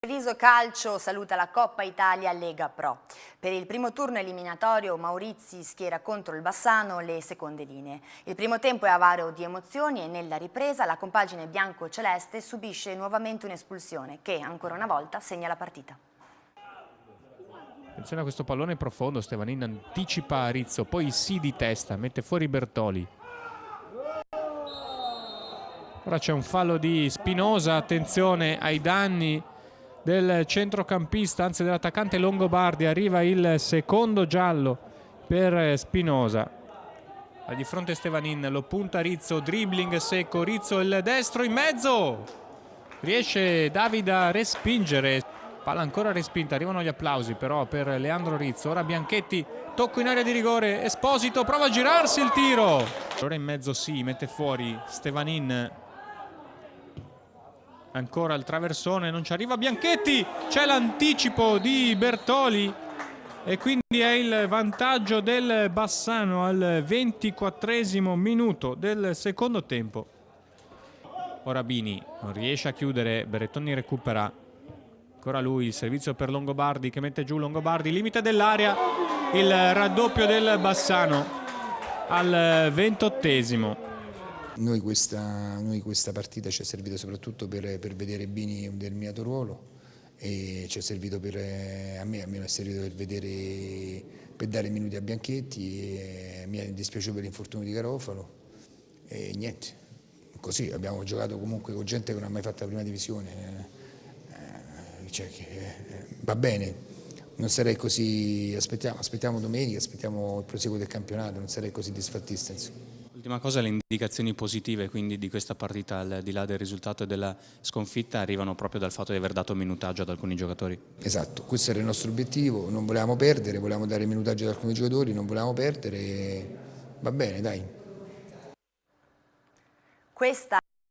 Treviso Calcio saluta la Coppa Italia Lega Pro. Per il primo turno eliminatorio Maurizi schiera contro il Bassano le seconde linee. Il primo tempo è avaro di emozioni e nella ripresa la compagine bianco-celeste subisce nuovamente un'espulsione che ancora una volta segna la partita. Attenzione a questo pallone profondo, Stevanin anticipa Rizzo, poi sì di testa, mette fuori Bertoli. Ora c'è un fallo di Spinosa, attenzione ai danni del centrocampista, anzi dell'attaccante Longobardi, arriva il secondo giallo per Spinosa. Di fronte Stevanin, lo punta Rizzo, dribbling secco, Rizzo il destro in mezzo, riesce David a respingere, palla ancora respinta, arrivano gli applausi però per Leandro Rizzo. Ora Bianchetti, tocco in area di rigore, Esposito prova a girarsi il tiro, ora in mezzo sì, mette fuori Stevanin. Ancora il traversone, non ci arriva Bianchetti, c'è l'anticipo di Bertoli e quindi è il vantaggio del Bassano al 24esimo minuto del secondo tempo. Ora Bini non riesce a chiudere, Berrettoni recupera, ancora lui, il servizio per Longobardi che mette giù Longobardi, limite dell'area, il raddoppio del Bassano al 28esimo. Noi questa partita ci è servita soprattutto per vedere Bini in un determinato ruolo e ci è servito a me è servito per dare minuti a Bianchetti e mi è dispiaciuto per l'infortunio di Garofalo e niente, così abbiamo giocato comunque con gente che non ha mai fatto la prima divisione, va bene, non sarei così, aspettiamo domenica, aspettiamo il proseguo del campionato, non sarei così disfattista insomma. L'ultima cosa, le indicazioni positive quindi di questa partita, al di là del risultato e della sconfitta, arrivano proprio dal fatto di aver dato minutaggio ad alcuni giocatori. Esatto, questo era il nostro obiettivo, non volevamo perdere, volevamo dare minutaggio ad alcuni giocatori, non volevamo perdere, va bene dai. Questa